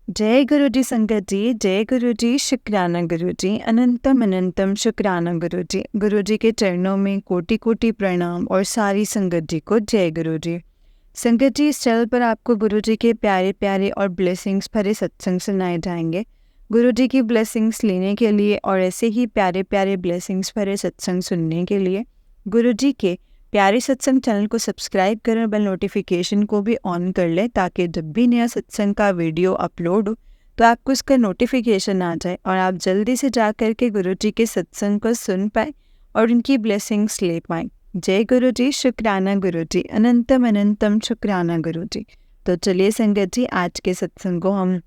जय गुरु जी संगत जी, जय गुरु जी, शुक्राना गुरु जी, अनंतम अनंतम शुक्राना गुरु जी। गुरु जी के चरणों में कोटि कोटि प्रणाम और सारी संगत जी को जय गुरु जी। संगत जी, इस चैनल पर आपको गुरु जी के प्यारे प्यारे और ब्लेसिंग्स भरे सत्संग सुनाए जाएंगे। गुरु जी की ब्लेसिंग्स लेने के लिए और ऐसे ही प्यारे प्यारे ब्लेसिंग्स भरे सत्संग सुनने के लिए गुरु जी के प्यारे सत्संग चैनल को सब्सक्राइब करें और बेल नोटिफिकेशन को भी ऑन कर लें, ताकि जब भी नया सत्संग का वीडियो अपलोड हो तो आपको इसका नोटिफिकेशन आ जाए और आप जल्दी से जा कर के गुरु जी के सत्संग को सुन पाए और उनकी ब्लेसिंग्स ले पाएँ। जय गुरु जी, शुक्राना गुरु जी, अनंतम अनंतम शुक्राना गुरु जी। तो चलिए संगत जी, आज के सत्संग को हम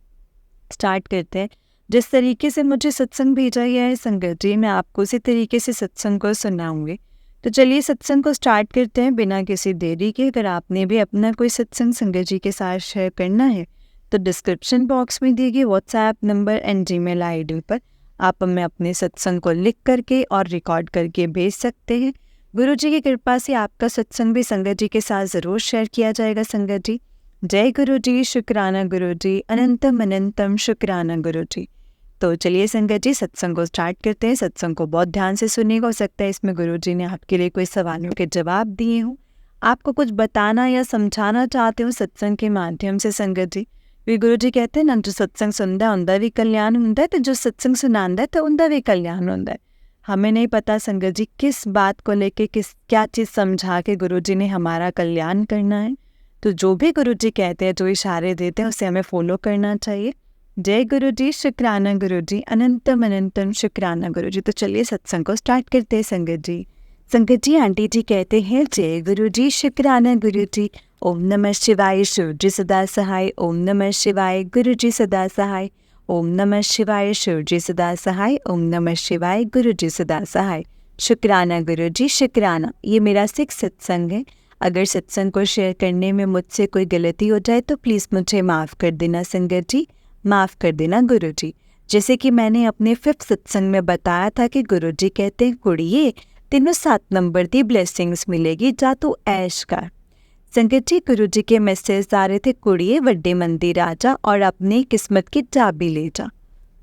स्टार्ट करते हैं। जिस तरीके से मुझे सत्संग भेजा गया है संगत जी, मैं आपको उसी तरीके से सत्संग को सुनाऊंगी। तो चलिए सत्संग को स्टार्ट करते हैं बिना किसी देरी के। अगर आपने भी अपना कोई सत्संग संगत जी के साथ शेयर करना है तो डिस्क्रिप्शन बॉक्स में दिए गए WhatsApp number and Gmail ID पर आप हमें अपने सत्संग को लिख करके और रिकॉर्ड करके भेज सकते हैं। गुरु जी की कृपा से आपका सत्संग भी संगत जी के साथ ज़रूर शेयर किया जाएगा संगत जी। जय गुरु जी, शुक्राना गुरु जी, अनंतम अनंतम शुक्राना गुरु जी। तो चलिए संगत जी, सत्संग को स्टार्ट करते हैं। सत्संग को बहुत ध्यान से सुनिएगा, हो सकता है इसमें गुरु जी ने आपके लिए कोई सवालों के जवाब दिए हों, आपको कुछ बताना या समझाना चाहते हो सत्संग के माध्यम से संगत जी। वे गुरु जी कहते हैं ना, जो सत्संग सुनता उनका भी कल्याण होता है, तो जो सत्संग सुनाता है तो उनका भी कल्याण होता है। हमें नहीं पता संगत जी किस बात को लेके क्या चीज़ समझा के गुरु जी ने हमारा कल्याण करना है। तो जो भी गुरु जी कहते हैं, जो इशारे देते हैं, उसे हमें फॉलो करना चाहिए। जय गुरु जी, शुक्राना गुरु जी, अनंतम अनंतम शुक्राना गुरु जी। तो चलिए सत्संग को स्टार्ट करते हैं संगत जी। संगत जी, आंटी जी कहते हैं जय गुरु जी, शुक्राना गुरु जी, ओम नमः शिवाय, शिव जी सदा सहाय, ओम नमः शिवाय, गुरु जी सदा सहाय, ओम नमः शिवाय, शिव जी सदा सहाय, ओम नमः शिवाय, गुरु जी सदा सहाय। शुक्राना गुरु जी, शुक्राना। ये मेरा 6 सत्संग है। अगर सत्संग को शेयर करने में मुझसे कोई गलती हो जाए तो प्लीज़ मुझे माफ़ कर देना संगत जी, माफ़ कर देना गुरु जी। जैसे कि मैंने अपने 5th सत्संग में बताया था कि गुरु जी कहते हैं कुड़िए तेनों 7 नंबर दी ब्लेसिंग्स मिलेगी, जा तू ऐश कर। संगत जी, गुरु जी के मैसेज आ रहे थे, कुड़िए वड्डे मंदिर आ जा और अपनी किस्मत की चाबी ले जा।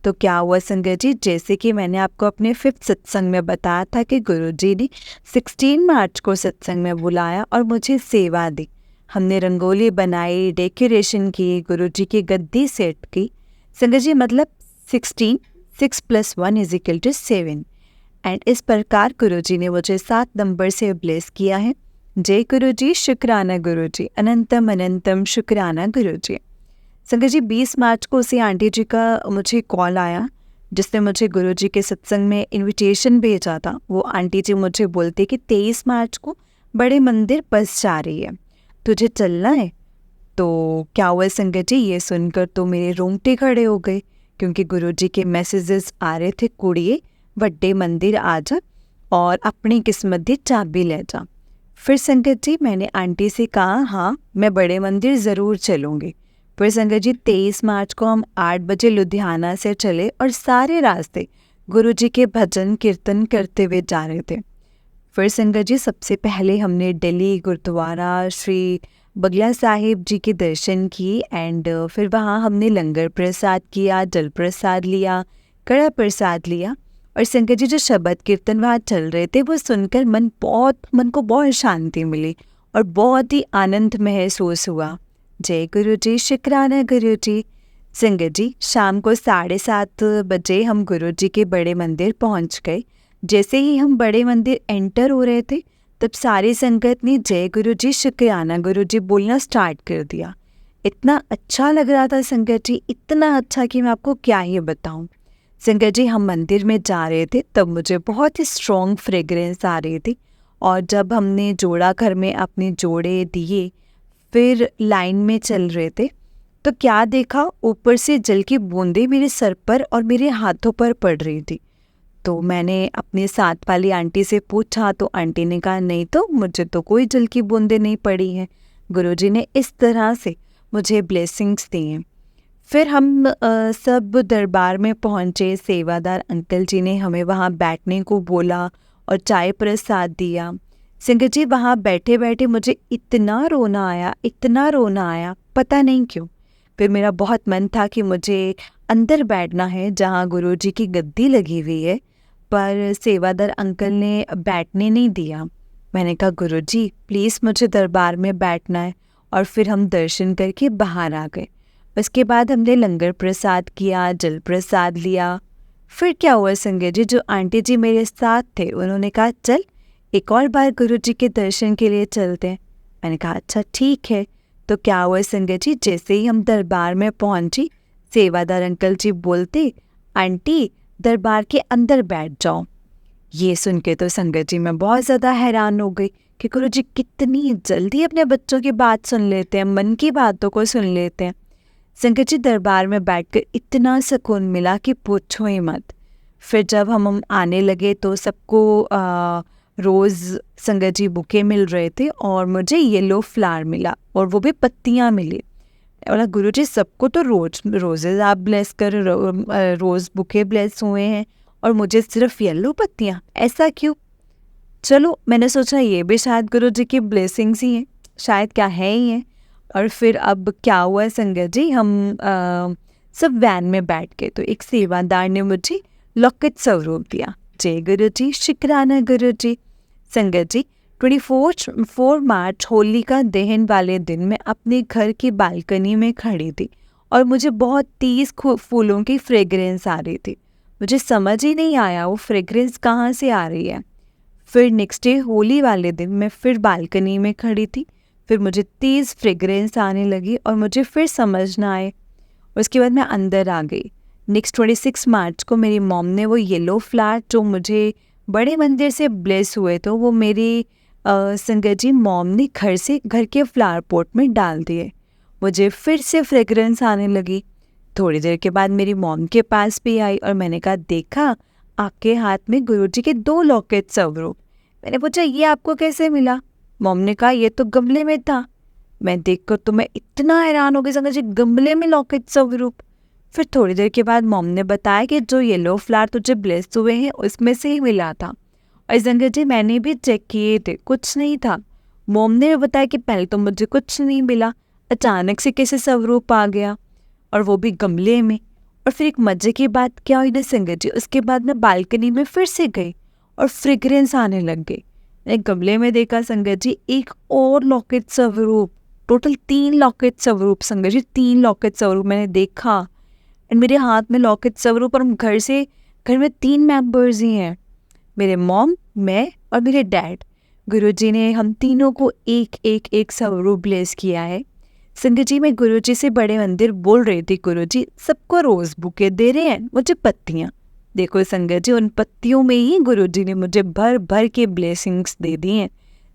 तो क्या हुआ संगत जी, जैसे कि मैंने आपको अपने 5th सत्संग में बताया था कि गुरु जी ने 16 मार्च को सत्संग में बुलाया और मुझे सेवा दी। हमने रंगोली बनाई, डेकोरेशन की, गुरु जी की गद्दी सेट की। संगत जी, मतलब 16, 6 + 1 = 7। एंड इस प्रकार गुरु जी ने मुझे 7 नंबर से ब्लेस किया है। जय गुरु जी, शुक्राना गुरु जी, अनंतम अनंतम शुक्राना गुरु जी। संगत जी, 20 मार्च को उसी आंटी जी का मुझे कॉल आया जिसने मुझे गुरु जी के सत्संग में इनविटेशन भेजा था। वो आंटी जी मुझे बोलते कि 23 मार्च को बड़े मंदिर बस जा रही है, तुझे चलना है। तो क्या हुआ संगत जी, ये सुनकर तो मेरे रोंगटे खड़े हो गए, क्योंकि गुरु जी के मैसेजेस आ रहे थे, कुड़िए वड्डे मंदिर आ जा और अपनी किस्मत दी चाबी ले जा। फिर संगत जी, मैंने आंटी से कहा हाँ मैं बड़े मंदिर ज़रूर चलूँगी। फिर संगत जी, 23 मार्च को हम 8 बजे लुधियाना से चले और सारे रास्ते गुरु जी के भजन कीर्तन करते हुए जा रहे थे। फिर संगत जी, सबसे पहले हमने दिल्ली गुरुद्वारा श्री बगला साहिब जी के दर्शन किए एंड फिर वहाँ हमने लंगर प्रसाद किया, जल प्रसाद लिया, कड़ा प्रसाद लिया। और संगत जी, जो शब्द कीर्तन वहाँ चल रहे थे वो सुनकर मन को बहुत शांति मिली और बहुत ही आनंद महसूस हुआ। जय गुरु जी, शुक्राना गुरु जी। संगत जी, शाम को 7:30 बजे हम गुरु जी के बड़े मंदिर पहुँच गए। जैसे ही हम बड़े मंदिर एंटर हो रहे थे तब सारी संगत ने जय गुरु जी, शुक्राना गुरु जी बोलना स्टार्ट कर दिया। इतना अच्छा लग रहा था संगत जी, इतना अच्छा कि मैं आपको क्या ही बताऊं। संगत जी, हम मंदिर में जा रहे थे तब मुझे बहुत ही स्ट्रॉन्ग फ्रेगरेंस आ रही थी और जब हमने जोड़ा घर में अपने जोड़े दिए, फिर लाइन में चल रहे थे तो क्या देखा, ऊपर से जल की बूंदें मेरे सर पर और मेरे हाथों पर पड़ रही थी। तो मैंने अपने साथ वाली आंटी से पूछा तो आंटी ने कहा नहीं तो मुझे तो कोई जल की बूंदें नहीं पड़ी हैं, गुरुजी ने इस तरह से मुझे ब्लेसिंग्स दी हैं। फिर हम सब दरबार में पहुँचे। सेवादार अंकल जी ने हमें वहाँ बैठने को बोला और चाय प्रसाद दिया। संगत जी, वहाँ बैठे बैठे मुझे इतना रोना आया, इतना रोना आया, पता नहीं क्यों। फिर मेरा बहुत मन था कि मुझे अंदर बैठना है जहाँ गुरुजी की गद्दी लगी हुई है, पर सेवादार अंकल ने बैठने नहीं दिया। मैंने कहा गुरुजी प्लीज़ मुझे दरबार में बैठना है, और फिर हम दर्शन करके बाहर आ गए। उसके बाद हमने लंगर प्रसाद किया, जल प्रसाद लिया। फिर क्या हुआ संगत जी, जो आंटी जी मेरे साथ थे उन्होंने कहा चल एक और बार गुरुजी के दर्शन के लिए चलते हैं। मैंने कहा अच्छा ठीक है। तो क्या हुआ संगत जी, जैसे ही हम दरबार में पहुंची, सेवादार अंकल जी बोलते आंटी दरबार के अंदर बैठ जाओ। ये सुन के तो संगत जी मैं बहुत ज़्यादा हैरान हो गई कि गुरुजी कितनी जल्दी अपने बच्चों की बात सुन लेते हैं, मन की बातों को सुन लेते हैं। संगत जी दरबार में बैठकर इतना सुकून मिला कि पूछो ही मत। फिर जब हम आने लगे तो सबको रोज़ संगत जी बुके मिल रहे थे और मुझे येलो फ्लावर मिला, और वो भी पत्तियाँ मिली। बोला गुरुजी सबको तो रोजेज आप ब्लेस कर रोज़ बुके ब्लेस हुए हैं और मुझे सिर्फ येलो पत्तियाँ, ऐसा क्यों? चलो मैंने सोचा ये भी शायद गुरुजी की ब्लेसिंग्स ही हैं, शायद क्या है ही है। और फिर अब क्या हुआ संगत जी, हम सब वैन में बैठ गए तो एक सेवादार ने मुझे लॉकेट स्वरूप दिया। जय गुरुजी, शुक्राना गुरुजी। संगत जी 4 मार्च होली का दहन वाले दिन मैं अपने घर की बालकनी में खड़ी थी और मुझे बहुत तेज फूलों की फ्रेग्रेंस आ रही थी। मुझे समझ ही नहीं आया वो फ्रेग्रेंस कहाँ से आ रही है। फिर नेक्स्ट डे होली वाले दिन मैं फिर बालकनी में खड़ी थी, फिर मुझे तेज़ फ्रेग्रेंस आने लगी और मुझे फिर समझ ना आए। उसके बाद मैं अंदर आ गई। नेक्स्ट 26 मार्च को मेरी मॉम ने वो येलो फ्लावर जो मुझे बड़े मंदिर से ब्लेस हुए तो वो मेरी संगत जी मॉम ने घर के फ्लावर पॉट में डाल दिए। मुझे फिर से फ्रेग्रेंस आने लगी। थोड़ी देर के बाद मेरी मॉम के पास भी आई और मैंने कहा देखा आपके हाथ में गुरुजी के 2 लॉकेट स्वरूप। मैंने पूछा ये आपको कैसे मिला? मॉम ने कहा ये तो गमले में था। मैं देखकर तो मैं इतना हैरान हो गई संगत जी, गमले में लॉकेट स्वरूप। फिर थोड़ी देर के बाद मॉम ने बताया कि जो येलो फ्लावर तुझे ब्लेस हुए हैं उसमें से ही मिला था। और संगत जी मैंने भी चेक किए थे, कुछ नहीं था। मॉम ने बताया कि पहले तो मुझे कुछ नहीं मिला, अचानक से कैसे स्वरूप आ गया और वो भी गमले में। और फिर एक मजे की बात क्या हुई ना संगत जी, उसके बाद मैं बालकनी में फिर से गई और फ्रेग्रेंस आने लग गई। मैंने गमले में देखा संगत जी एक और लॉकेट स्वरूप, टोटल 3 लॉकेट स्वरूप संगत जी, 3 लॉकेट स्वरूप मैंने देखा। एंड मेरे हाथ में लॉकेट स्वरूप, और हम घर में 3 मेंबर्स ही हैं, मेरे मॉम, मैं और मेरे डैड। गुरुजी ने हम तीनों को एक स्वरूप ब्लेस किया है। संगत जी मैं गुरुजी से बड़े मंदिर बोल रही थी गुरुजी सबको रोज़ बुके दे रहे हैं, मुझे पत्तियाँ। देखो संगत जी उन पत्तियों में ही गुरुजी ने मुझे भर भर के ब्लेसिंग्स दे दी हैं।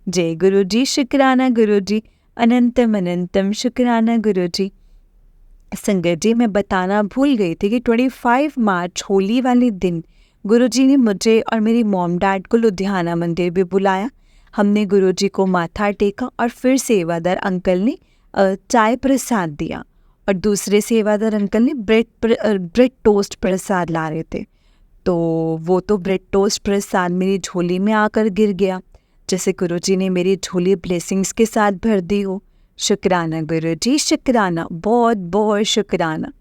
जय गुरुजी, शुक्राना गुरुजी, अनंतम अनंतम शुक्राना गुरुजी। संगत जी मैं बताना भूल गई थी कि 25 मार्च होली वाले दिन गुरुजी ने मुझे और मेरी मॉम डैड को लुधियाना मंदिर भी बुलाया। हमने गुरुजी को माथा टेका और फिर सेवादार अंकल ने चाय प्रसाद दिया और दूसरे सेवादार अंकल ने ब्रेड टोस्ट प्रसाद ला रहे थे। तो वो तो ब्रेड टोस्ट प्रसाद मेरी झोली में आकर गिर गया, जैसे गुरुजी ने मेरी झोली ब्लेसिंग्स के साथ भर दी हो। शुक्राना गुरुजी, शुक्राना, बहुत बहुत शुक्राना।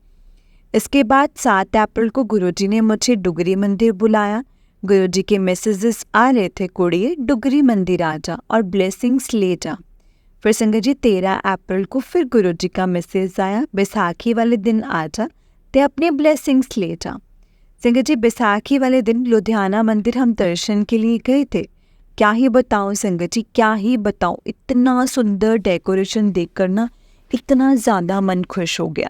इसके बाद 7 अप्रैल को गुरुजी ने मुझे डुगरी मंदिर बुलाया। गुरुजी के मैसेजेस आ रहे थे, कुड़िए डुगरी मंदिर आ जा और ब्लेसिंग्स ले जा। फिर संगत जी 13 अप्रैल को फिर गुरुजी का मैसेज आया, बैसाखी वाले दिन आ जा ते अपने ब्लेसिंग्स ले जा। संगत जी बैसाखी वाले दिन लुधियाना मंदिर हम दर्शन के लिए गए थे। क्या ही बताऊं संगत जी, क्या ही बताऊं, इतना सुंदर डेकोरेशन देखकर ना इतना ज़्यादा मन खुश हो गया।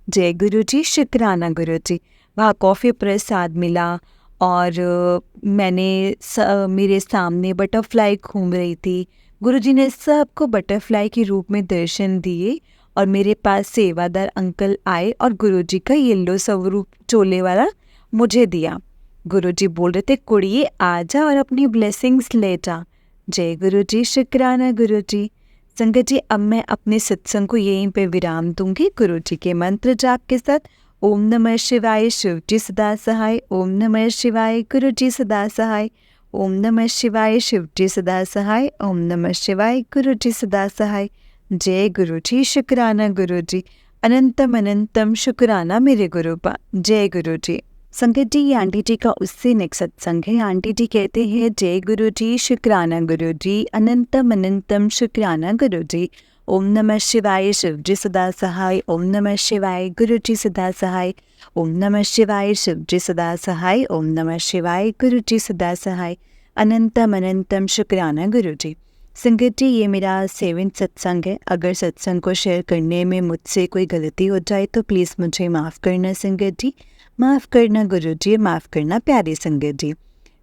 जय गुरुजी, शुक्राना गुरुजी। वहाँ कॉफ़ी प्रसाद मिला और मेरे सामने बटरफ्लाई घूम रही थी। गुरुजी ने सबको बटरफ्लाई के रूप में दर्शन दिए और मेरे पास सेवादार अंकल आए और गुरुजी का येलो स्वरूप चोले वाला मुझे दिया। गुरुजी बोल रहे थे कुड़िए आजा और अपनी ब्लेसिंग्स ले जा। जय गुरुजी, शुक्राना गुरुजी। संगत जी अब मैं अपने सत्संग को यहीं पे विराम दूंगी गुरुजी के मंत्र जाप के साथ। ओम नमः शिवाय, शिव जी सदा सहाय। ओम नमः शिवाय, गुरुजी सदा सहाय। ओम नमः शिवाय, शिव जी सदा सहाय। ओम नमः शिवाय, गुरुजी सदा सहाय। जय गुरुजी, शुक्राना गुरुजी। अनंतम अनंतम शुक्राना मेरे गुरुपा। जय गुरु जी। संगत जी, ये आंटी जी का उससे नेक्स्ट सत्संग है। आंटी जी कहते हैं, जय गुरु जी, शुक्राना गुरु जी, अनंतम अनंतम शुक्राना गुरु जी। ओम नमः शिवाय, शिव जी सदा सहाय। ओम नमः शिवाय, गुरु जी सदा सहाय। ओम नमः शिवाय, शिव जी सदा सहाय। ओम नमः शिवाय, गुरु जी सदा सहाय। अनंतम अनंतम शुक्राना गुरु जी। संगत जी, ये मेरा 7th सत्संग है। अगर सत्संग को शेयर करने में मुझसे कोई गलती हो जाए तो प्लीज़ मुझे माफ़ करना संगत जी, माफ़ करना गुरु जी, माफ़ करना प्यारी संगत जी।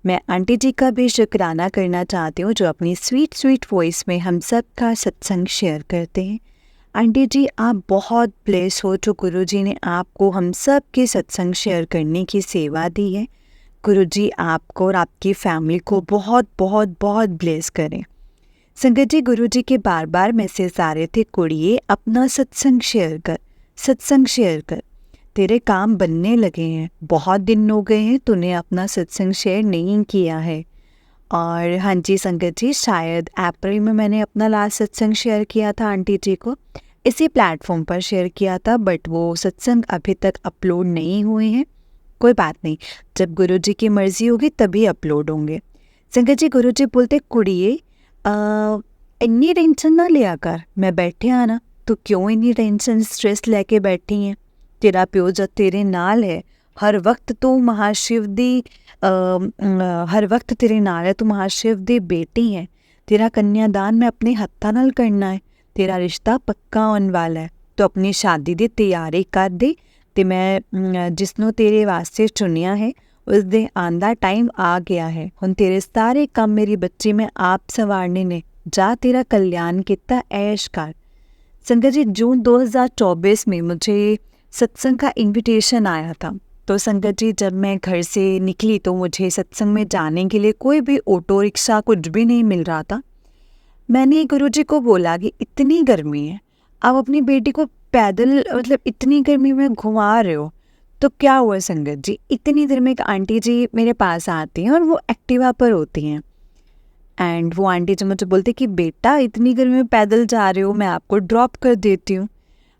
मैं आंटी जी का भी शुक्राना करना चाहती हूँ जो अपनी स्वीट स्वीट वॉइस में हम सब का सत्संग शेयर करते हैं। आंटी जी, आप बहुत ब्लेस हो जो गुरु जी ने आपको हम सब के सत्संग शेयर करने की सेवा दी है। गुरु जी आपको और आपकी फैमिली को बहुत बहुत बहुत ब्लेस करें। संगत जी, गुरु जी के बार बार मैसेज आ रहे थे, कुड़िए अपना सत्संग शेयर कर, सत्संग शेयर कर, तेरे काम बनने लगे हैं, बहुत दिन हो गए हैं तूने अपना सत्संग शेयर नहीं किया है। और हाँ जी संगत जी, शायद अप्रैल में मैंने अपना लास्ट सत्संग शेयर किया था आंटी जी को, इसी प्लेटफॉर्म पर शेयर किया था, बट वो सत्संग अभी तक अपलोड नहीं हुए हैं। कोई बात नहीं, जब गुरु जी की मर्जी होगी तभी अपलोड होंगे। संगत जी, गुरु जी बोलते, कुड़िए इन्नी टेंशन ना लिया कर, मैं बैठे आ ना, तो क्यों इन्नी टेंशन स्ट्रेस लेके बैठी हैं। तेरा प्यो जब तेरे नाल है, हर वक्त तू महाशिव दी हर वक्त तेरे नाल है, तू महाशिव दी बेटी है। तेरा कन्यादान मैं अपने हत्था नाल करना है, तेरा रिश्ता पक्का होने वाला है, तो अपनी शादी दी तैयारी कर दे। ते मैं जिसनों तेरे वास्ते चुनिया है उस दे आंदा टाइम आ गया है। हुण तेरे सारे काम मेरी बच्ची में आप संवारने ने, जा तेरा कल्याण किता ऐश कर। संगत जी, जून 2024 में मुझे सत्संग का इनविटेशन आया था। तो संगत जी, जब मैं घर से निकली तो मुझे सत्संग में जाने के लिए कोई भी ऑटो रिक्शा कुछ भी नहीं मिल रहा था। मैंने गुरुजी को बोला कि इतनी गर्मी है, आप अपनी बेटी को पैदल मतलब इतनी गर्मी में घुमा रहे हो, तो क्या हुआ संगत जी, इतनी देर में एक आंटी जी मेरे पास आती हैं और वो एक्टिवा पर होती हैं। एंड वो आंटी जी मुझे बोलती कि बेटा इतनी गर्मी में पैदल जा रहे हो, मैं आपको ड्रॉप कर देती हूँ,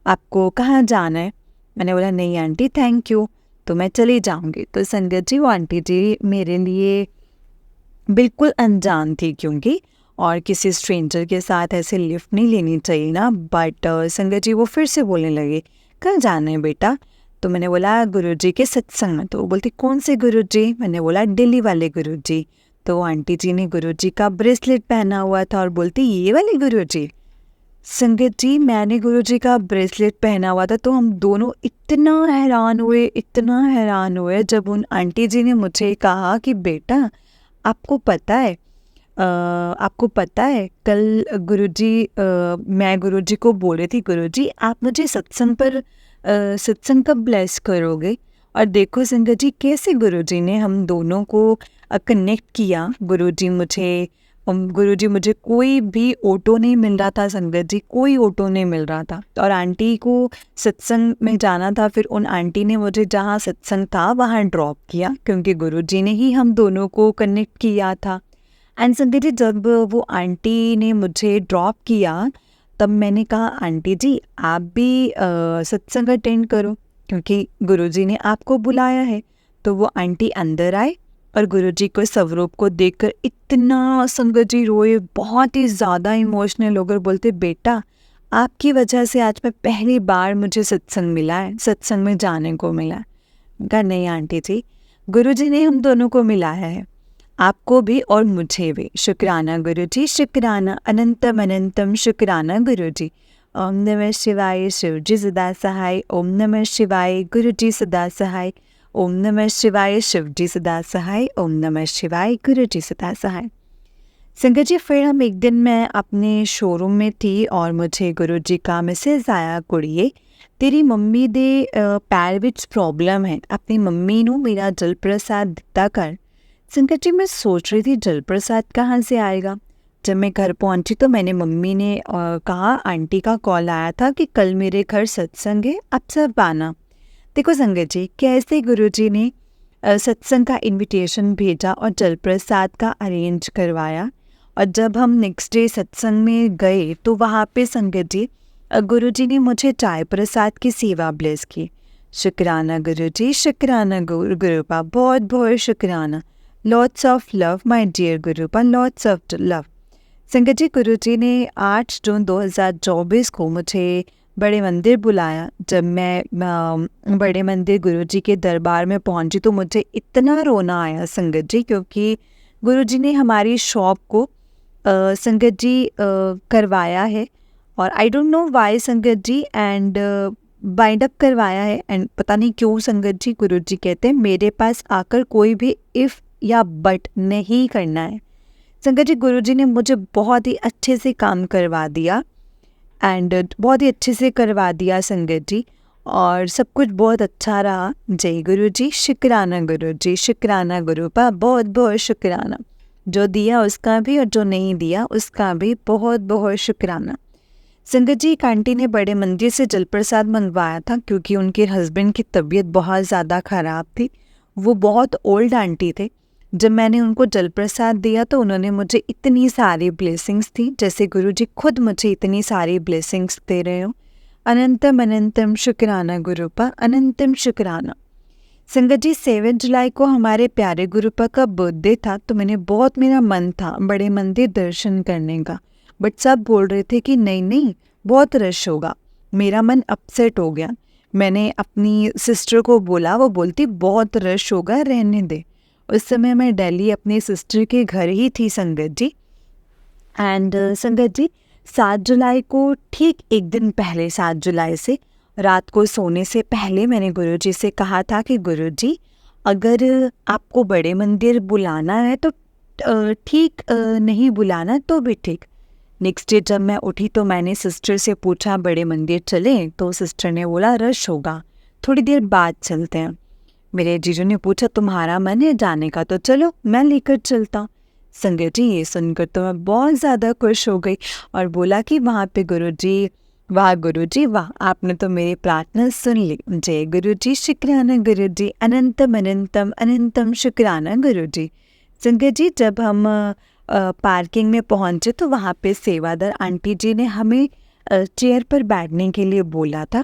आपको कहाँ जाना है। मैंने बोला नहीं आंटी थैंक यू, तो मैं चली जाऊँगी। तो संगत जी, वो आंटी जी मेरे लिए बिल्कुल अनजान थी, क्योंकि और किसी स्ट्रेंजर के साथ ऐसे लिफ्ट नहीं लेनी चाहिए ना। बट संगत जी वो फिर से बोलने लगे, कल जाना है बेटा। तो मैंने बोला गुरुजी के सत्संग में। तो वो बोलती कौन से गुरुजी। मैंने बोला दिल्ली वाले गुरुजी। तो आंटी जी ने गुरुजी का ब्रेसलेट पहना हुआ था और बोलती ये वाले गुरुजी। संगत जी, मैंने गुरुजी का ब्रेसलेट पहना हुआ था तो हम दोनों इतना हैरान हुए जब उन आंटी जी ने मुझे कहा कि बेटा आपको पता है कल गुरुजी मैं गुरुजी को बोल रही थी, गुरुजी आप मुझे सत्संग कब ब्लेस करोगे। और देखो संगत जी, कैसे गुरुजी ने हम दोनों को कनेक्ट किया। गुरुजी मुझे कोई भी ऑटो नहीं मिल रहा था संगत जी, कोई ऑटो नहीं मिल रहा था। और आंटी को सत्संग में जाना था, फिर उन आंटी ने मुझे जहाँ सत्संग था वहाँ ड्रॉप किया, क्योंकि गुरुजी ने ही हम दोनों को कनेक्ट किया था। एंड संगत जी, जब वो आंटी ने मुझे ड्रॉप किया तब मैंने कहा आंटी जी आप भी सत्संग अटेंड करो, क्योंकि गुरुजी ने आपको बुलाया है। तो वो आंटी अंदर आए और गुरुजी को स्वरूप को देखकर इतना संगत जी रोए, बहुत ही ज़्यादा इमोशनल होकर बोलते बेटा आपकी वजह से आज मैं पहली बार मुझे सत्संग मिला है, सत्संग में जाने को मिला है। कहा नहीं आंटी जी, गुरुजी ने हम दोनों को मिलाया है, आपको भी और मुझे भी। शुक्राना गुरुजी, शुक्राना, अनंतम अनंतम शुक्राना गुरुजी। ओम नमः शिवाय, शिव जी सदा सहाय। ओम नमः शिवाय, गुरुजी सदा सहाय। ओम नमः शिवाय, शिव जी सदा सहाय। ओम नमः शिवाय, गुरुजी सदा सहाय। संगत जी, फिर हम एक दिन मैं अपने शोरूम में थी और मुझे गुरुजी का मैसेज आया, कुड़िए तेरी मम्मी दे पैर विच प्रॉब्लम है, अपनी मम्मी नू मेरा जल प्रसाद दिता कर। संगत जी, मैं सोच रही थी जल प्रसाद कहाँ से आएगा। जब मैं घर पहुंची तो मैंने मम्मी ने कहा आंटी का कॉल आया था कि कल मेरे घर सत्संग है, आप सब आना। देखो संगत जी, कैसे गुरुजी ने सत्संग का इनविटेशन भेजा और जल प्रसाद का अरेंज करवाया। और जब हम नेक्स्ट डे सत्संग में गए तो वहाँ पे संगत जी गुरुजी ने मुझे चाय प्रसाद की सेवा ब्लेस की। शुक्राना गुरुजी, शुक्राना गुरुपा, बहुत बहुत शुक्राना। Lots of love my dear गुरुपा, लॉट्स ऑफ लव। संगत जी, गुरुजी ने 8 जून 2024 को मुझे बड़े मंदिर बुलाया। जब मैं बड़े मंदिर गुरुजी के दरबार में पहुंची तो मुझे इतना रोना आया संगत जी, क्योंकि गुरुजी ने हमारी शॉप को संगत जी करवाया है, और आई डोंट नो वाई संगत जी, एंड बाइंड अप करवाया है। एंड पता नहीं क्यों संगत जी, गुरुजी कहते हैं मेरे पास आकर कोई भी इफ़ या बट नहीं करना है। संगत जी, गुरुजी ने मुझे बहुत ही अच्छे से काम करवा दिया, एंड बहुत ही अच्छे से करवा दिया संगत जी, और सब कुछ बहुत अच्छा रहा। जय गुरुजी, शुक्राना गुरुजी, शुक्राना गुरुपा, बहुत बहुत शुक्राना। जो दिया उसका भी और जो नहीं दिया उसका भी बहुत बहुत शुक्राना। संगत जी, एक आंटी ने बड़े मंदिर से जल प्रसाद मंगवाया था, क्योंकि उनके हस्बैंड की तबीयत बहुत ज़्यादा ख़राब थी। वो बहुत ओल्ड आंटी थे। जब मैंने उनको जल प्रसाद दिया तो उन्होंने मुझे इतनी सारी ब्लेसिंग्स दी, जैसे गुरुजी खुद मुझे इतनी सारी ब्लेसिंग्स दे रहे हो। अनंतम अनंतम शुक्राना गुरुपा, अनंतम शुक्राना। संगत जी, 7 जुलाई को हमारे प्यारे गुरुपा का बर्थडे था, तो मेरा मन था बड़े मंदिर दर्शन करने का, बट सब बोल रहे थे कि नहीं नहीं बहुत रश होगा। मेरा मन अपसेट हो गया। मैंने अपनी सिस्टर को बोला, वो बोलती बहुत रश होगा, रहने दे। उस समय मैं दिल्ली अपने सिस्टर के घर ही थी संगत जी। एंड संगत जी, 7 जुलाई को ठीक एक दिन पहले, 7 जुलाई से रात को सोने से पहले मैंने गुरुजी से कहा था कि गुरुजी, अगर आपको बड़े मंदिर बुलाना है तो ठीक, नहीं बुलाना तो भी ठीक। नेक्स्ट डे जब मैं उठी तो मैंने सिस्टर से पूछा बड़े मंदिर चलें, तो सिस्टर ने बोला रश होगा, थोड़ी देर बाद चलते हैं। मेरे जीजू ने पूछा तुम्हारा मन है जाने का तो चलो, मैं लेकर चलता हूँ। संगत जी, ये सुनकर तो मैं बहुत ज़्यादा खुश हो गई और बोला कि वहाँ पे गुरुजी, वाह गुरुजी वाह, आपने तो मेरी प्रार्थना सुन ली। जय गुरुजी, शुक्राना गुरुजी, अनंतम अनंतम अनंतम शुक्राना गुरुजी। संगत जी, जब हम पार्किंग में पहुँचे तो वहाँ पे सेवादार आंटी जी ने हमें चेयर पर बैठने के लिए बोला था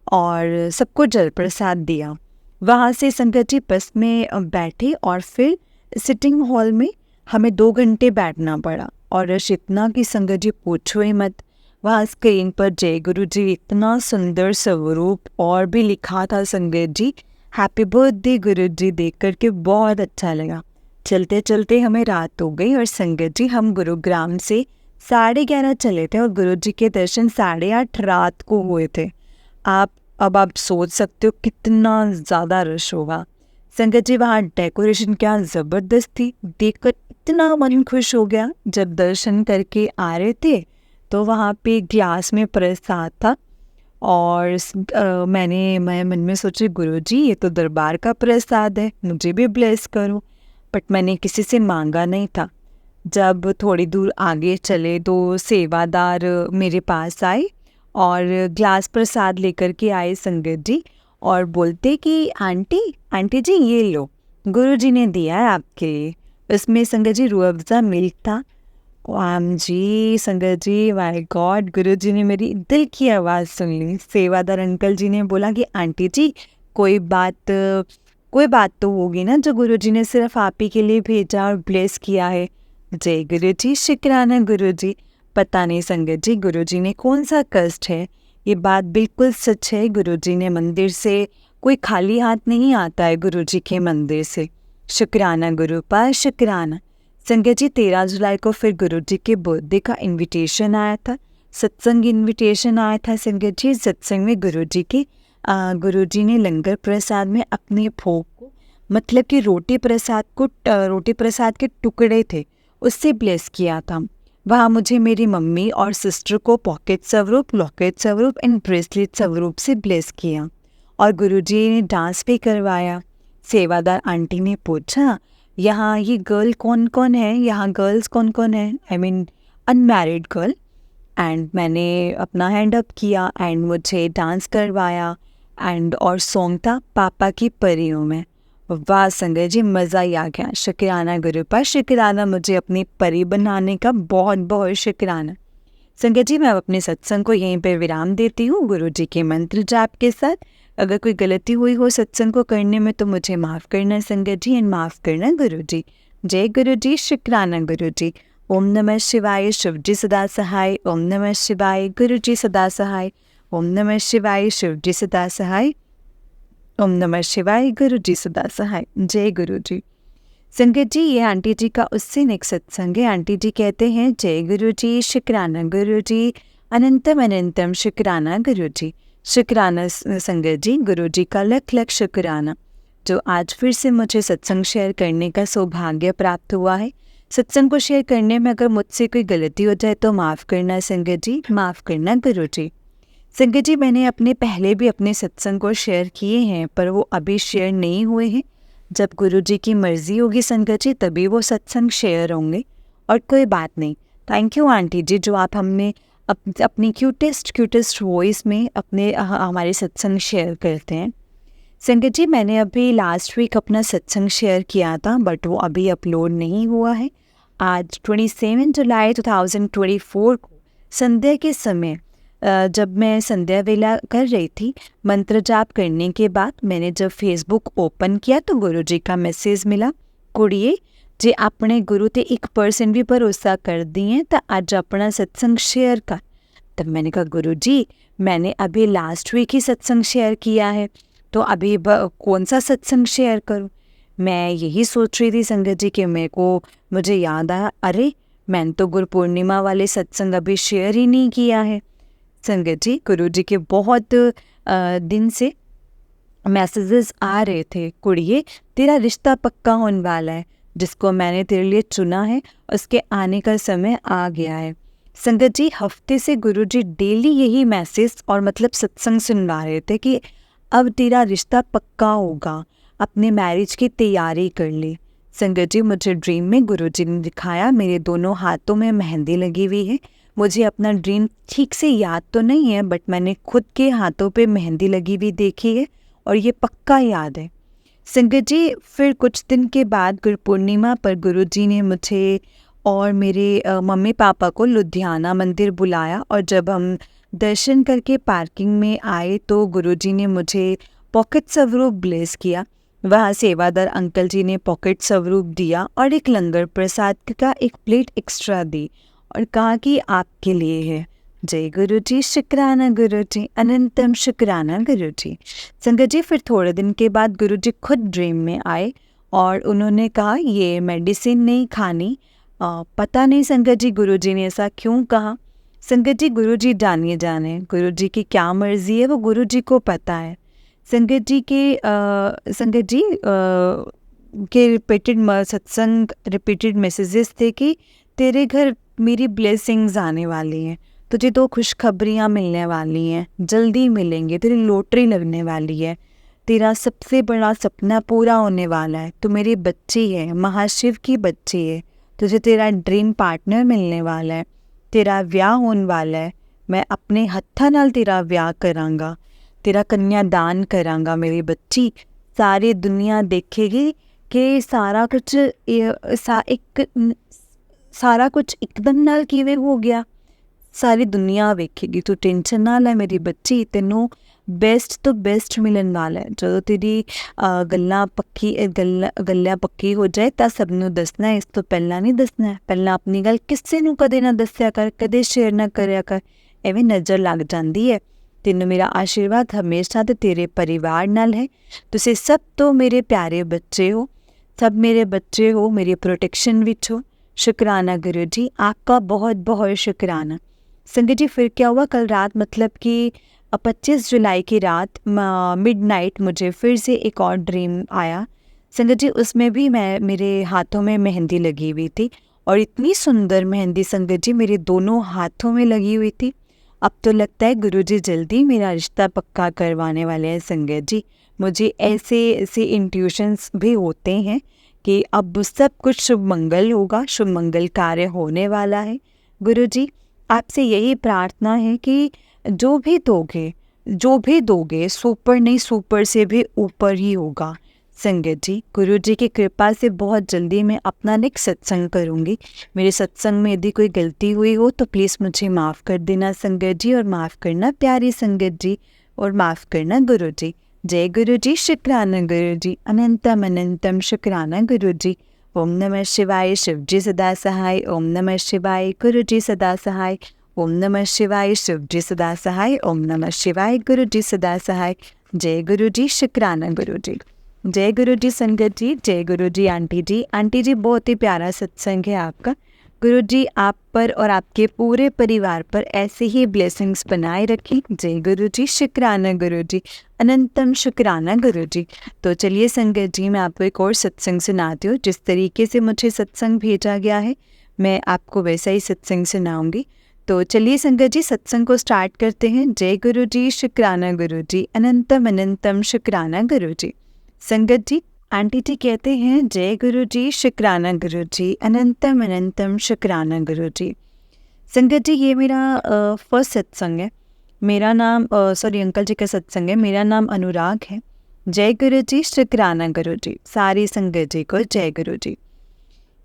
और सबको जल प्रसाद दिया। वहाँ से संगत जी बस में बैठे और फिर सिटिंग हॉल में हमें 2 घंटे बैठना पड़ा, और रश इतना कि संगत जी पूछो ही मत। वहाँ स्क्रीन पर जय गुरु जी इतना सुंदर स्वरूप और भी लिखा था संगत जी, हैप्पी बर्थडे गुरु जी, देख करके बहुत अच्छा लगा। चलते चलते हमें रात हो गई और संगत जी हम गुरुग्राम से 11:30 चले थे और गुरु जी के दर्शन 8:30 रात को हुए थे। अब आप सोच सकते हो कितना ज़्यादा रश होगा। संगत जी, वहाँ डेकोरेशन क्या ज़बरदस्त थी, देखकर इतना मन खुश हो गया। जब दर्शन करके आ रहे थे तो वहाँ पे ग्लास में प्रसाद था और मैं मन में सोची गुरुजी ये तो दरबार का प्रसाद है, मुझे भी ब्लेस करो, बट मैंने किसी से मांगा नहीं था। जब थोड़ी दूर आगे चले तो सेवादार मेरे पास आए और ग्लास प्रसाद लेकर के आए संगत जी, और बोलते कि आंटी जी ये लो, गुरुजी ने दिया है आपके लिए। इसमें संगत जी रूह अफ़ज़ा मिल्क था। वाम जी, संगत जी, माय गॉड, गुरुजी ने मेरी दिल की आवाज़ सुन ली। सेवादार अंकल जी ने बोला कि आंटी जी कोई बात तो होगी ना जो गुरुजी ने सिर्फ आप ही के लिए भेजा और ब्लेस किया है। जय गुरुजी, शुक्राना गुरुजी। पता नहीं संगत जी गुरुजी ने कौन सा कष्ट है, ये बात बिल्कुल सच है। गुरुजी ने मंदिर से कोई खाली हाथ नहीं आता है, गुरुजी के मंदिर से। शुक्राना गुरुपा, शुक्राना। संगत जी, 13 जुलाई को फिर गुरुजी के बर्थडे का इनविटेशन आया था, सत्संग इनविटेशन आया था संगत जी। सत्संग में गुरुजी ने लंगर प्रसाद में अपने भोग को, मतलब कि रोटी प्रसाद के टुकड़े थे उससे ब्लेस किया था। वहाँ मुझे मेरी मम्मी और सिस्टर को पॉकेट स्वरूप, लॉकेट स्वरूप एंड ब्रेसलेट स्वरूप से ब्लेस किया और गुरुजी ने डांस भी करवाया। सेवादार आंटी ने पूछा यहाँ ये गर्ल कौन कौन है, यहाँ गर्ल्स कौन कौन है, I mean unmarried girl. And मैंने अपना हैंड अप किया एंड मुझे डांस करवाया एंड और सॉन्ग था पापा की परियों में। वाह संगत जी, मज़ा ही आ गया। शुक्राना गुरुपा, शुक्राना, मुझे अपनी परी बनाने का बहुत बहुत शुक्राना। संगत जी, मैं अपने सत्संग को यहीं पर विराम देती हूँ गुरु जी के मंत्र जाप के साथ। अगर कोई गलती हुई हो सत्संग को करने में तो मुझे माफ़ करना संगत जी, एंड माफ़ करना गुरु जी। जय गुरु जी, शुक्राना गुरु जी। ओम नमः शिवाय, शिव जी सदा सहाय। ओम नमः शिवाय, गुरु जी सदा सहाय। ओम नमः शिवाय, शिव जी सदा सहाय। ओम नमः शिवाय, गुरु जी सदा सहाय। जय गुरु जी। संगत जी, ये आंटी जी का उससे नेक्स्ट सत्संग है। आंटी जी कहते हैं, जय गुरु जी, शुक्राना गुरु जी, अनंतम अनंतम शुक्राना गुरु जी। शुक्राना संगत जी, गुरु जी का लख लख शुक्राना, जो आज फिर से मुझे सत्संग शेयर करने का सौभाग्य प्राप्त हुआ है। सत्संग को शेयर करने में अगर मुझसे कोई गलती हो जाए तो माफ़ करना संगत जी, माफ़ करना गुरु जी। संगत जी, मैंने पहले भी अपने सत्संग को शेयर किए हैं, पर वो अभी शेयर नहीं हुए हैं। जब गुरु जी की मर्ज़ी होगी संगत जी, तभी वो सत्संग शेयर होंगे। और कोई बात नहीं। थैंक यू आंटी जी, जो आप हमने अपनी क्यूटेस्ट वॉइस में हमारे सत्संग शेयर करते हैं। संगत जी, मैंने अभी लास्ट वीक अपना सत्संग शेयर किया था, बट वो अभी अपलोड नहीं हुआ है। आज 27 जुलाई 2024 को संध्या के समय जब मैं संध्या वेला कर रही थी, मंत्र जाप करने के बाद मैंने जब फेसबुक ओपन किया तो गुरु जी का मैसेज मिला, कुड़िए जे अपने गुरु ते 1% भी भरोसा कर दिए तो आज अपना सत्संग शेयर कर। तब मैंने कहा, गुरु जी मैंने अभी लास्ट वीक ही सत्संग शेयर किया है, तो अभी कौन सा सत्संग शेयर करूं। मैं यही सोच रही थी संगत जी कि मुझे याद आया, अरे मैंने तो गुरु पूर्णिमा वाले सत्संग अभी शेयर ही नहीं किया है। संगत जी, गुरु जी के बहुत दिन से मैसेजेस आ रहे थे, कुड़िए तेरा रिश्ता पक्का होने वाला है, जिसको मैंने तेरे लिए चुना है उसके आने का समय आ गया है। संगत जी, हफ्ते से गुरु जी डेली यही मैसेज और सत्संग सुनवा रहे थे कि अब तेरा रिश्ता पक्का होगा, अपने मैरिज की तैयारी कर ले। संगत जी, मुझे ड्रीम में गुरु जी ने दिखाया, मेरे दोनों हाथों में मेहंदी लगी हुई है। मुझे अपना ड्रीम ठीक से याद तो नहीं है, बट मैंने खुद के हाथों पे मेहंदी लगी हुई देखी है और ये पक्का याद है। संगत जी, फिर कुछ दिन के बाद गुरु पूर्णिमा पर गुरु जी ने मुझे और मेरे मम्मी पापा को लुधियाना मंदिर बुलाया, और जब हम दर्शन करके पार्किंग में आए तो गुरु जी ने मुझे पॉकेट स्वरूप ब्लेस किया। वहाँ सेवादार अंकल जी ने पॉकेट स्वरूप दिया और एक लंगर प्रसाद का एक प्लेट एक्स्ट्रा दी और कहा कि आपके लिए है। जय गुरु जी, शुक्राना गुरु जी, अनंतम शुक्राना गुरु जी। संगत जी, फिर थोड़े दिन के बाद गुरु जी खुद ड्रीम में आए और उन्होंने कहा ये मेडिसिन नहीं खानी। पता नहीं संगत जी गुरु जी ने ऐसा क्यों कहा। संगत जी, गुरु जी जानिए जाने, गुरु जी की क्या मर्जी है वो गुरु जी को पता है। संगत जी के रिपीटेड मैसेजेस थे कि तेरे घर मेरी ब्लेसिंग्स आने वाली हैं, तुझे 2 खुशखबरियाँ मिलने वाली हैं, जल्दी मिलेंगे, तेरी लॉटरी लगने वाली है, तेरा सबसे बड़ा सपना पूरा होने वाला है, तू मेरी बच्ची है, महाशिव की बच्ची है, तुझे तेरा ड्रीम पार्टनर मिलने वाला है, तेरा ब्याह होने वाला है, मैं अपने हत्था नाल तेरा ब्याह करांगा, तेरा कन्यादान करांगा मेरी बच्ची। सारी दुनिया देखेगी कि सारा कुछ एकदम नाल किवें हो गया, सारी दुनिया वेखेगी। तू टेंशन ना ले मेरी बच्ची, तेनों बेस्ट तो बेस्ट मिलन वाला है। जो तेरी गल्लां पक्की हो जाए तो सबनों दसना है, इस तो पहला नहीं दसना है। पहला अपनी गल किसी नूं कदे ना दस्या कर, कदे शेयर ना करया कर, एवें नज़र लग जाती है। तेनों मेरा आशीर्वाद हमेशा तो तेरे परिवार नाल है। तुसीं सब तो मेरे प्यारे बच्चे हो, सब मेरे बच्चे हो, मेरी प्रोटेक्शन विच हो। शुक्राना गुरु जी, आपका बहुत बहुत शुक्राना। संगत जी, फिर क्या हुआ, कल रात कि 25 जुलाई की रात मिडनाइट मुझे फिर से एक और ड्रीम आया। संगत जी, उसमें भी मेरे हाथों में मेहंदी लगी हुई थी और इतनी सुंदर मेहंदी संगत जी मेरे दोनों हाथों में लगी हुई थी। अब तो लगता है गुरु जी जल्दी मेरा रिश्ता पक्का करवाने वाले हैं। संगत जी, मुझे ऐसे इंट्यूशंस भी होते हैं कि अब सब कुछ शुभ मंगल होगा, शुभ मंगल कार्य होने वाला है। गुरु जी, आपसे यही प्रार्थना है कि जो भी दोगे सुपर नहीं, सुपर से भी ऊपर ही होगा। संगत जी, गुरु जी की कृपा से बहुत जल्दी मैं अपना नेक्स्ट सत्संग करूँगी। मेरे सत्संग में यदि कोई गलती हुई हो तो प्लीज़ मुझे माफ़ कर देना संगत जी, और माफ़ करना प्यारी संगत जी, और माफ़ करना गुरु जी। जय गुरु जी, शुक्राना गुरु जी, अनंतम अनंतम शुक्राना गुरु जी। ओम नमः शिवाय, शिव जी सदा सहाय। ओम नमः शिवाय, गुरु जी सदा सहाय। ओम नमः शिवाय, शिव जी सदा सहाय। ओम नमः शिवाय, गुरु जी सदा सहाय। जय गुरु जी, शुक्राना गुरु जी। जय गुरु जी संगत जी, जय गुरु जी आंटी जी। आंटी जी, बहुत ही प्यारा सत्संग है आपका। गुरु जी आप पर और आपके पूरे परिवार पर ऐसे ही ब्लेसिंग्स बनाए रखें। जय गुरु जी, शुक्राना गुरु जी, अनंतम शुक्राना गुरु जी। तो चलिए संगत जी, मैं आपको एक और सत्संग सुनाती हूँ। जिस तरीके से मुझे सत्संग भेजा गया है मैं आपको वैसा ही सत्संग सुनाऊंगी। तो चलिए संगत जी, सत्संग को स्टार्ट करते हैं। जय गुरु जी, शुक्राना गुरु जी, अनंतम अनंतम शुक्राना गुरु जी। संगत जी, आंटी जी कहते हैं जय गुरु जी, शुक्राना गुरु जी, अनंतम अनंतम शुक्राना गुरु जी। संगत जी, ये मेरा फर्स्ट सत्संग है। मेरा नाम सॉरी अंकल जी का सत्संग है। मेरा नाम अनुराग है। जय गुरु जी, शुक्राना गुरु जी। सारी संगत जी को जय गुरु जी।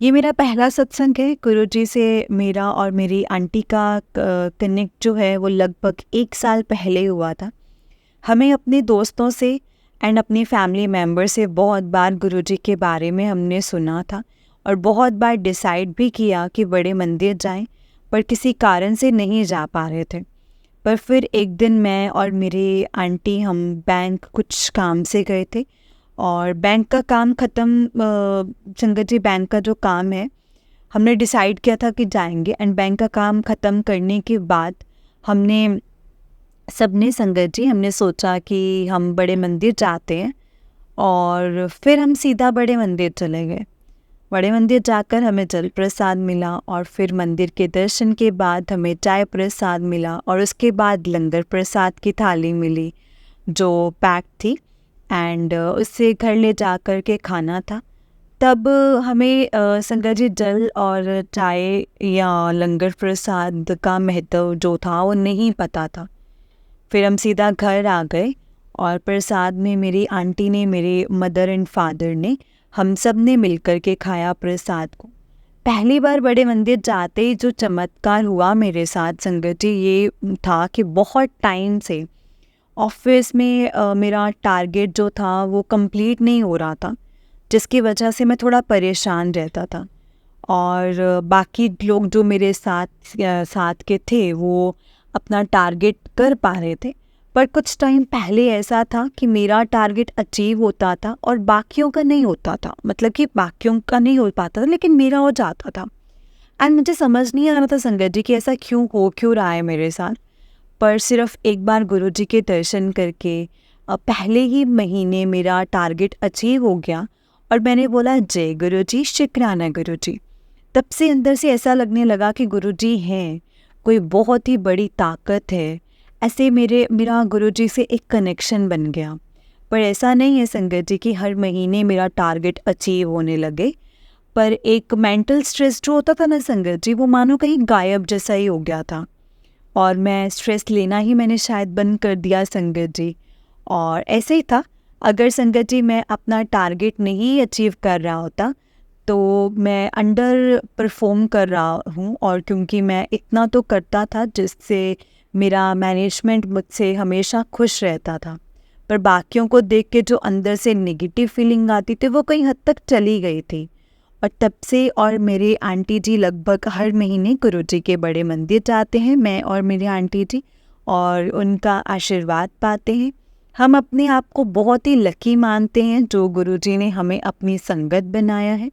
ये मेरा पहला सत्संग है। गुरु जी से मेरा और मेरी आंटी का कनेक्ट जो है वो लगभग 1 साल पहले हुआ था। हमें अपने दोस्तों से एंड अपनी फैमिली मेम्बर से बहुत बार गुरु जी के बारे में हमने सुना था और बहुत बार डिसाइड भी किया कि बड़े मंदिर जाएं, पर किसी कारण से नहीं जा पा रहे थे। पर फिर एक दिन मैं और मेरी आंटी हम बैंक कुछ काम से गए थे और बैंक का काम ख़त्म संगत जी, बैंक का जो काम है हमने डिसाइड किया था कि जाएंगे, एंड बैंक का काम ख़त्म करने के बाद हमने सबने संगत जी हमने सोचा कि हम बड़े मंदिर जाते हैं, और फिर हम सीधा बड़े मंदिर चले गए। बड़े मंदिर जाकर हमें जल प्रसाद मिला, और फिर मंदिर के दर्शन के बाद हमें चाय प्रसाद मिला, और उसके बाद लंगर प्रसाद की थाली मिली जो पैक थी, एंड उससे घर ले जा कर के खाना था। तब हमें संगत जी जल और चाय या लंगर प्रसाद का महत्व जो था वो नहीं पता था। फिर हम सीधा घर आ गए और प्रसाद में मेरी आंटी ने, मेरे मदर एंड फादर ने, हम सब ने मिलकर के खाया प्रसाद को। पहली बार बड़े मंदिर जाते ही जो चमत्कार हुआ मेरे साथ संगत जी, ये था कि बहुत टाइम से ऑफिस में मेरा टारगेट जो था वो कंप्लीट नहीं हो रहा था, जिसकी वजह से मैं थोड़ा परेशान रहता था। और बाकी लोग जो मेरे साथ के थे वो अपना टारगेट कर पा रहे थे, पर कुछ टाइम पहले ऐसा था कि मेरा टारगेट अचीव होता था और बाकियों का नहीं होता था। मतलब कि बाकियों का नहीं हो पाता था लेकिन मेरा हो जाता था। एंड मुझे समझ नहीं आ रहा था संगत जी कि ऐसा क्यों रहा है मेरे साथ। पर सिर्फ एक बार गुरु जी के दर्शन करके पहले ही महीने मेरा टारगेट अचीव हो गया, और मैंने बोला जय गुरु जी, शुक्राना गुरु जी। तब से अंदर से ऐसा लगने लगा कि गुरु जी हैं, कोई बहुत ही बड़ी ताकत है। ऐसे मेरा गुरु जी से एक कनेक्शन बन गया। पर ऐसा नहीं है संगत जी कि हर महीने मेरा टारगेट अचीव होने लगे, पर एक मेंटल स्ट्रेस जो होता था ना संगत जी, वो मानो कहीं गायब जैसा ही हो गया था, और मैं स्ट्रेस लेना ही मैंने शायद बंद कर दिया संगत जी। और ऐसे ही था, अगर संगत जी मैं अपना टारगेट नहीं अचीव कर रहा होता तो मैं अंडर परफॉर्म कर रहा हूँ, और क्योंकि मैं इतना तो करता था जिससे मेरा मैनेजमेंट मुझसे हमेशा खुश रहता था, पर बाकियों को देख के जो अंदर से नेगेटिव फीलिंग आती थी वो कहीं हद तक चली गई थी। और तब से और मेरे आंटी जी लगभग हर महीने गुरु जी के बड़े मंदिर जाते हैं, मैं और मेरी आंटी जी, और उनका आशीर्वाद पाते हैं। हम अपने आप को बहुत ही लकी मानते हैं जो गुरु जी ने हमें अपनी संगत बनाया है।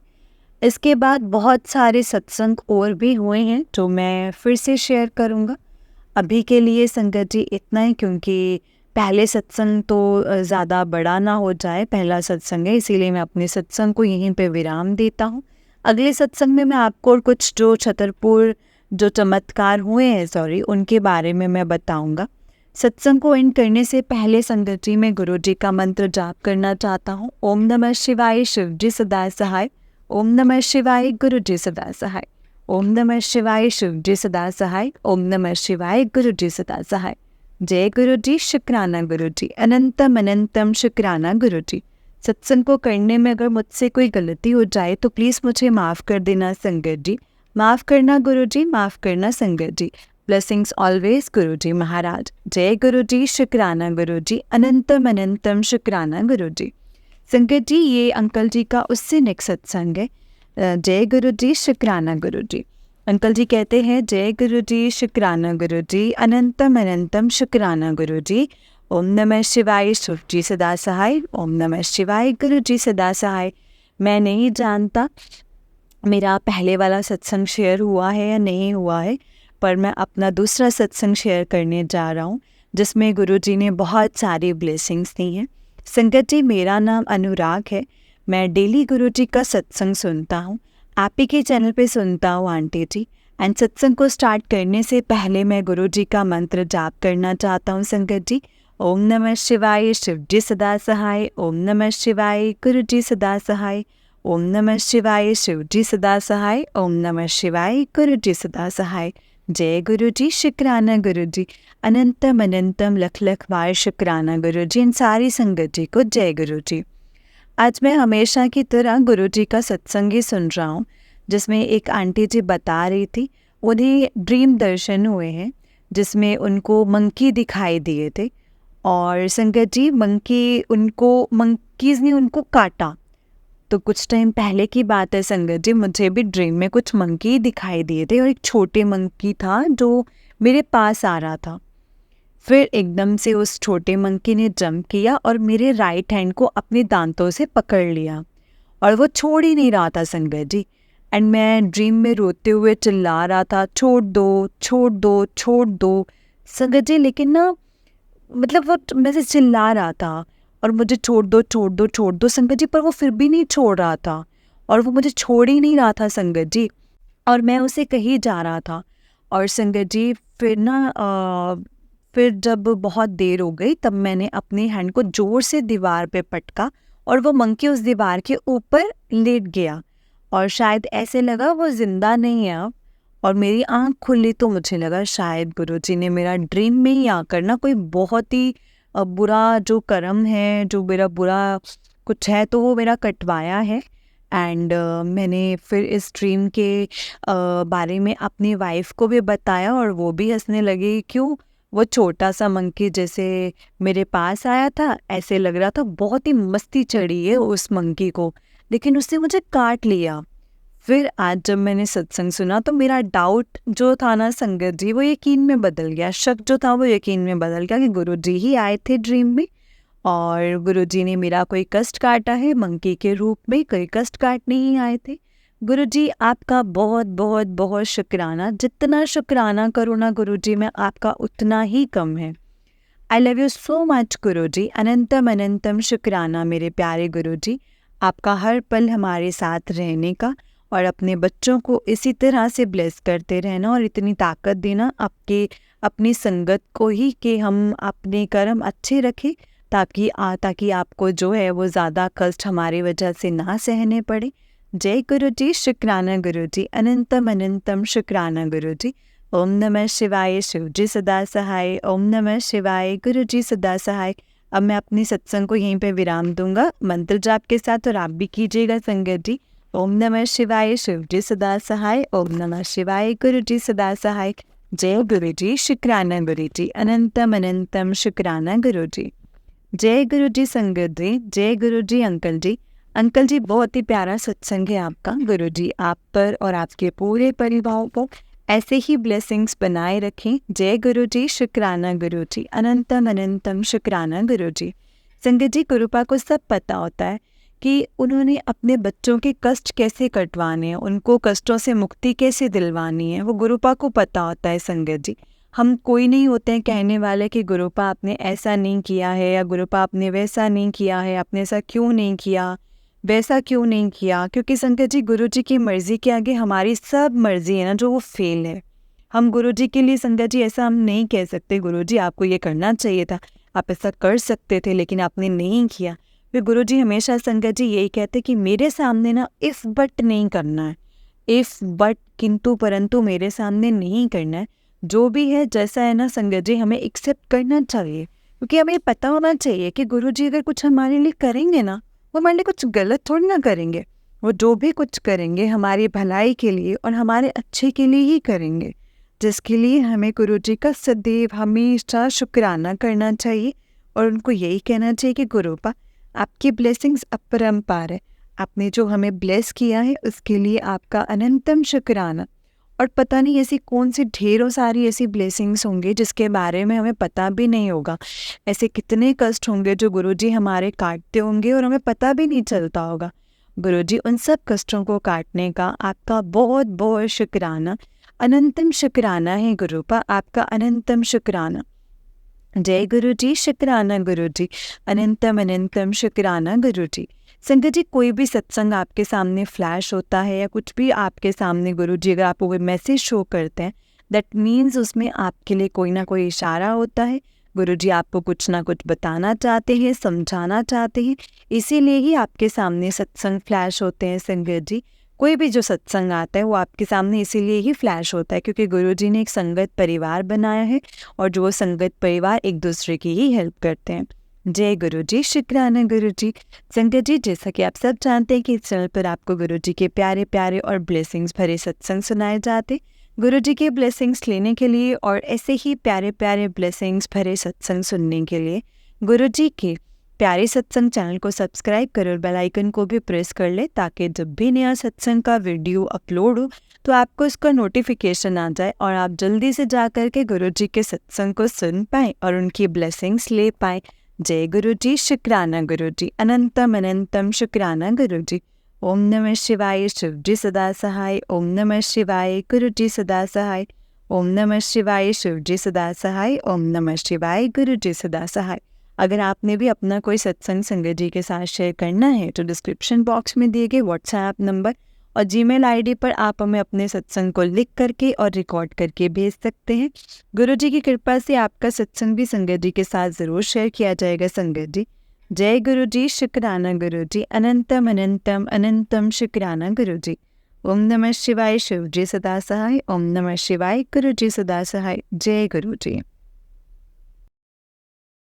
इसके बाद बहुत सारे सत्संग और भी हुए हैं जो मैं फिर से शेयर करूँगा। अभी के लिए संगत जी इतना ही, क्योंकि पहले सत्संग तो ज़्यादा बड़ा ना हो जाए, पहला सत्संग है, इसीलिए मैं अपने सत्संग को यहीं पे विराम देता हूँ। अगले सत्संग में मैं आपको और कुछ जो छतरपुर जो चमत्कार हुए हैं उनके बारे में मैं बताऊँगा। सत्संग को एंड करने से पहले संगत जी मैं गुरु जी का मंत्र जाप करना चाहता हूँ। ओम नमः शिवाय, शिव जी सदा सहाय। ओम नमः शिवाय, गुरु जी सदा सहाय। ओम नमः शिवाय, शिव जी सदा सहाय। ओम नमः शिवाय, गुरु जी सदा सहाय। जय गुरु जी, शुक्राना गुरु जी, अनंतम अनंतम शुक्राना गुरु जी। सत्संग को करने में अगर मुझसे कोई गलती हो जाए तो प्लीज़ मुझे माफ़ कर देना संगत जी। माफ़ करना गुरु जी, माफ़ करना संगत जी। ब्लेसिंग्स ऑलवेज गुरु जी महाराज। जय गुरु जी, शुक्राना गुरु जी, अनंतम अनंतम शुक्राना गुरु जी। संगत जी, ये अंकल जी का उससे नेक्स्ट सत्संग है। जय गुरु जी, शुक्राना गुरु जी। अंकल जी कहते हैं, जय गुरु जी, शुक्राना गुरु जी, अनंतम अनंतम शुक्राना गुरु जी। ओम नमः शिवाय, शिव जी सदा सहाय। ओम नमः शिवाय, गुरु जी सदा सहाय। मैं नहीं जानता मेरा पहले वाला सत्संग शेयर हुआ है या नहीं हुआ है, पर मैं अपना दूसरा सत्संग शेयर करने जा रहा हूँ जिसमें गुरु जी ने बहुत सारी ब्लेसिंग्स दी हैं। संगत जी, मेरा नाम अनुराग है। मैं डेली गुरु जी का सत्संग सुनता हूँ, आप ही के चैनल पे सुनता हूँ आंटी जी। एंड सत्संग को स्टार्ट करने से पहले मैं गुरु जी का मंत्र जाप करना चाहता हूँ संगत जी। ओम नमः शिवाय, शिव जी सदा सहाय। ओम नमः शिवाय, गुरु जी सदा सहाय। ओम नमः शिवाय, शिव जी सदा सहाय। ओम नमः शिवाय, गुरु जी सदा सहाय। जय गुरु जी, शुक्राना गुरु जी, अनंतम अनंतम लख लख बार शुक्राना गुरु जी। इन सारी संगत जी को जय गुरु जी। आज मैं हमेशा की तरह गुरु जी का सत्संग ही सुन रहा हूँ, जिसमें एक आंटी जी बता रही थी उन्हें ड्रीम दर्शन हुए हैं जिसमें उनको मंकी दिखाई दिए थे। और संगत जी, मंकीज़ ने उनको काटा। तो कुछ टाइम पहले की बात है संगत जी, मुझे भी ड्रीम में कुछ मंकी दिखाई दिए थे और एक छोटे मंकी था जो मेरे पास आ रहा था। फिर एकदम से उस छोटे मंकी ने जंप किया और मेरे राइट हैंड को अपने दांतों से पकड़ लिया और वो छोड़ ही नहीं रहा था संगत जी। एंड मैं ड्रीम में रोते हुए चिल्ला रहा था, छोड़ दो छोड़ दो छोड़ दो संगत जी। लेकिन ना मतलब वो मैं से चिल्ला रहा था और मुझे छोड़ दो छोड़ दो छोड़ दो संगत जी, पर वो फिर भी नहीं छोड़ रहा था और वो मुझे छोड़ ही नहीं रहा था संगत जी। और मैं उसे कहीं जा रहा था और संगत जी फिर जब बहुत देर हो गई तब मैंने अपने हैंड को जोर से दीवार पे पटका और वो मंकी उस दीवार के ऊपर लेट गया और शायद ऐसे लगा वो जिंदा नहीं है अब। और मेरी आंख खुली तो मुझे लगा शायद गुरुजी ने मेरा ड्रीम में ही आकर ना कोई बहुत ही बुरा जो कर्म है, जो मेरा बुरा कुछ है तो वो मेरा कटवाया है। एंड मैंने फिर इस ड्रीम के बारे में अपनी वाइफ को भी बताया और वो भी हंसने लगी। क्यों? वो छोटा सा मंकी जैसे मेरे पास आया था, ऐसे लग रहा था बहुत ही मस्ती चढ़ी है उस मंकी को, लेकिन उसने मुझे काट लिया। फिर आज जब मैंने सत्संग सुना तो मेरा डाउट जो था ना संगत जी, वो यकीन में बदल गया। शक जो था वो यकीन में बदल गया कि गुरुजी ही आए थे ड्रीम में और गुरुजी ने मेरा कोई कष्ट काटा है मंकी के रूप में, कोई कष्ट काटने ही आए थे। गुरुजी आपका बहुत बहुत बहुत शुक्राना। जितना शुक्राना करो ना गुरुजी में आपका उतना ही कम है। I love you so much Guruji. अनंतम अनंतम शुक्राना मेरे प्यारे गुरुजी, आपका हर पल हमारे साथ रहने का और अपने बच्चों को इसी तरह से ब्लेस करते रहना और इतनी ताकत देना आपके अपनी संगत को ही कि हम अपने कर्म अच्छे रखें ताकि आपको जो है वो ज़्यादा कष्ट हमारी वजह से ना सहने पड़े। जय गुरु जी, शुक्राना गुरु जी, अनंतम अनंतम शुक्राना गुरु जी। ओम नमः शिवाय, शिव जी सदा सहाय। ओम नमः शिवाय, गुरु जी सदा सहाय। अब मैं अपनी सत्संग को यहीं पे विराम दूंगा मंत्र जाप के साथ और आप भी कीजिएगा संगत जी। ओम नमः शिवाय, शिव जी सदा सहाय। ओम नमः शिवाय, गुरु जी सदा सहाय। जय गुरु जी, शुक्राना गुरु जी, अनंतम अनंतम शुक्राना गुरु जी। जय गुरु जी संगत जी, जय गुरु जी अंकल जी। अंकल जी, बहुत ही प्यारा सत्संग है आपका। गुरु जी आप पर और आपके पूरे परिवार को ऐसे ही ब्लेसिंग्स बनाए रखें। जय गुरु जी, शुक्राना गुरु जी, अनंतम अनंतम शुक्राना गुरु जी। संगत जी, गुरुपा को सब पता होता है कि उन्होंने अपने बच्चों के कष्ट कैसे कटवाने हैं, उनको कष्टों से मुक्ति कैसे दिलवानी है, वो गुरुपा को पता होता है संगत जी। हम कोई नहीं होते हैं कहने वाले कि गुरुपा आपने ऐसा नहीं किया है या गुरुपा आपने वैसा नहीं किया है, आपने ऐसा क्यों नहीं किया, वैसा क्यों नहीं किया, क्योंकि संगत जी गुरु जी की मर्ज़ी के आगे हमारी सब मर्ज़ी है ना जो वो फेल है। हम गुरु जी के लिए संगत जी ऐसा हम नहीं कह सकते गुरु जी आपको ये करना चाहिए था, आप ऐसा कर सकते थे लेकिन आपने नहीं किया। फिर गुरु जी हमेशा संगत जी यही कहते कि मेरे सामने ना इफ़ बट नहीं करना है, इफ़ बट किंतु परंतु मेरे सामने नहीं करना है। जो भी है जैसा है ना संगत जी हमें एक्सेप्ट करना चाहिए, क्योंकि हमें पता होना चाहिए कि गुरु जी अगर कुछ हमारे लिए करेंगे ना वो हमारे लिए कुछ गलत थोड़ी ना करेंगे। वो जो भी कुछ करेंगे हमारी भलाई के लिए और हमारे अच्छे के लिए ही करेंगे, जिसके लिए हमें गुरुजी का सदैव हमेशा शुक्राना करना चाहिए और उनको यही कहना चाहिए कि गुरुपा आपकी ब्लेसिंग्स अपरंपार है, आपने जो हमें ब्लेस किया है उसके लिए आपका अनंतम शुक्राना। और पता नहीं ऐसी कौन सी ढेरों सारी ऐसी ब्लेसिंग्स होंगे जिसके बारे में हमें पता भी नहीं होगा। ऐसे कितने कष्ट होंगे जो गुरुजी हमारे काटते होंगे और हमें पता भी नहीं चलता होगा। गुरुजी उन सब कष्टों को काटने का आपका बहुत बहुत शुक्राना, अनंतम शुक्राना है गुरुपा, आपका अनंतम शुक्राना। जय गुरुजी, शुक्राना गुरुजी, अनंतम अनंतम शुक्राना गुरुजी। संगत जी, कोई भी सत्संग आपके सामने फ्लैश होता है या कुछ भी आपके सामने गुरुजी अगर आपको कोई मैसेज शो करते हैं, दैट मीन्स उसमें आपके लिए कोई ना कोई इशारा होता है। गुरुजी आपको कुछ ना कुछ बताना चाहते हैं, समझाना चाहते हैं, इसीलिए ही आपके सामने सत्संग फ्लैश होते हैं। संगत जी, कोई भी जो सत्संग आता है वो आपके सामने इसीलिए ही फ्लैश होता है क्योंकि गुरुजी ने एक संगत परिवार बनाया है और जो संगत परिवार एक दूसरे की ही हेल्प करते हैं। जय गुरुजी, शुक्राना गुरुजी। संगत जी, जैसा कि आप सब जानते हैं कि इस चैनल पर आपको गुरुजी के प्यारे प्यारे और ब्लेसिंग्स भरे सत्संग सुनाए जाते। गुरुजी के ब्लेसिंग्स लेने के लिए और ऐसे ही प्यारे प्यारे ब्लेसिंग्स भरे सत्संग सुनने के लिए गुरुजी के प्यारे सत्संग चैनल को सब्सक्राइब कर और बेल आइकन को भी प्रेस कर ले ताकि जब भी नया सत्संग का वीडियो अपलोड हो तो आपको इसका नोटिफिकेशन आ जाए और आप जल्दी से जा कर के गुरुजी के सत्संग को सुन पाएँ और उनकी ब्लेसिंग्स ले पाएँ। जय गुरुजी, शुक्राना गुरुजी, अनंतम अनंतम शुक्राना गुरुजी। ओम नमः शिवाय, शिवजी सदा सहाय। ओम नमः शिवाय, गुरुजी सदा सहाय। ओम नमः शिवाय, शिवजी सदा सहाय। ओम नमः शिवाय, गुरुजी सदा सहाय। अगर आपने भी अपना कोई सत्संग संगत जी के साथ शेयर करना है तो डिस्क्रिप्शन बॉक्स में दिए गए व्हाट्सएप नंबर और जीमेल आईडी पर आप हमें अपने सत्संग को लिख करके और रिकॉर्ड करके भेज सकते हैं। गुरुजी की कृपा से आपका सत्संग भी संगत जी के साथ ज़रूर शेयर किया जाएगा। संगत जी, जय गुरुजी, शुक्राना गुरुजी, अनंतम अनंतम अनंतम शुक्राना गुरुजी। ओम नमः शिवाय, शिवजी सदा सहाय। ओम नमः शिवाय, गुरुजी सदा सहाय। जय गुरुजी।